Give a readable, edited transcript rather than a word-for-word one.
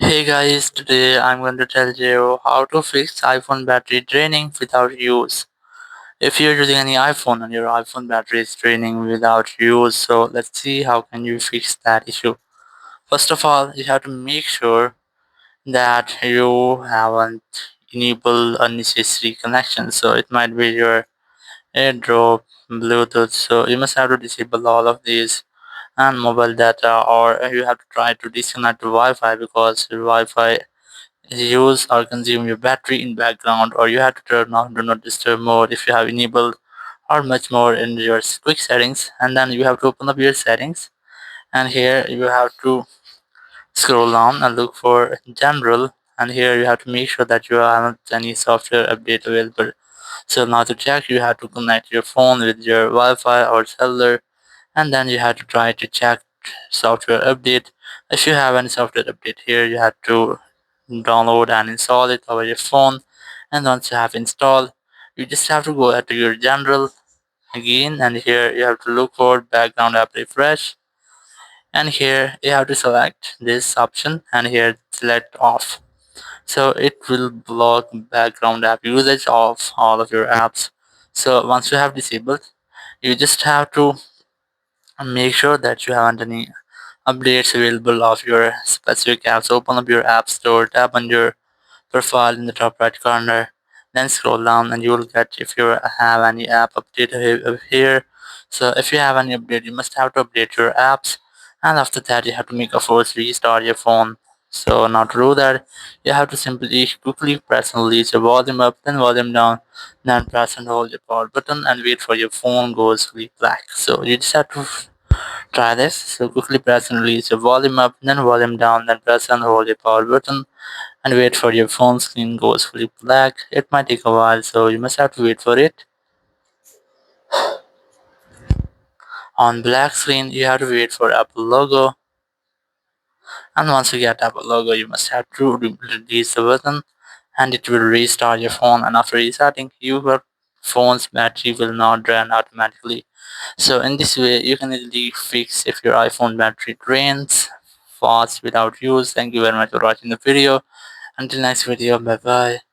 Hey guys, today I'm going to tell you how to fix iPhone battery draining without use. If you're using any iPhone and your iPhone battery is draining without use, so let's see how can you fix that issue. First of all, you have to make sure that you haven't enabled unnecessary connections. So it might be your AirDrop, Bluetooth. So you must have to disable all of these and mobile data, or you have to try to disconnect to Wi-Fi because Wi-Fi use or consume your battery in background, or you have to turn off do not disturb mode if you have enabled, or much more in your quick settings. And then you have to open up your settings, and here you have to scroll down and look for general, and here you have to make sure that you haven't any software update available. So now to check, you have to connect your phone with your Wi-Fi or cellular, and then you have to try to check software update. If you have any software update, here you have to download and install it over your phone. And once you have installed, you just have to go to your general again, and here you have to look for background app refresh, and here you have to select this option, and here select off. So it will block background app usage of all of your apps. So once you have disabled, you just have to make sure that you haven't any updates available of your specific apps. Open up your app store, tap on your profile in the top right corner, then scroll down and you will get if you have any app update here. So if you have any update, you must have to update your apps, and after that you have to make a force restart your phone. So now to do that, you have to simply quickly press and release your volume up, then volume down, then press and hold your power button and wait for your phone goes fully black. So you just have to try this. So quickly press and release your volume up, then volume down, then press and hold your power button and wait for your phone screen goes fully black. It might take a while, so you must have to wait for it. On black screen, you have to wait for Apple logo, and once you get Apple logo, you must have to release the button, and it will restart your phone. And after restarting, your phone's battery will not drain automatically. So in this way, you can easily fix if your iPhone battery drains fast without use. Thank you very much for watching the video. Until next video, bye bye.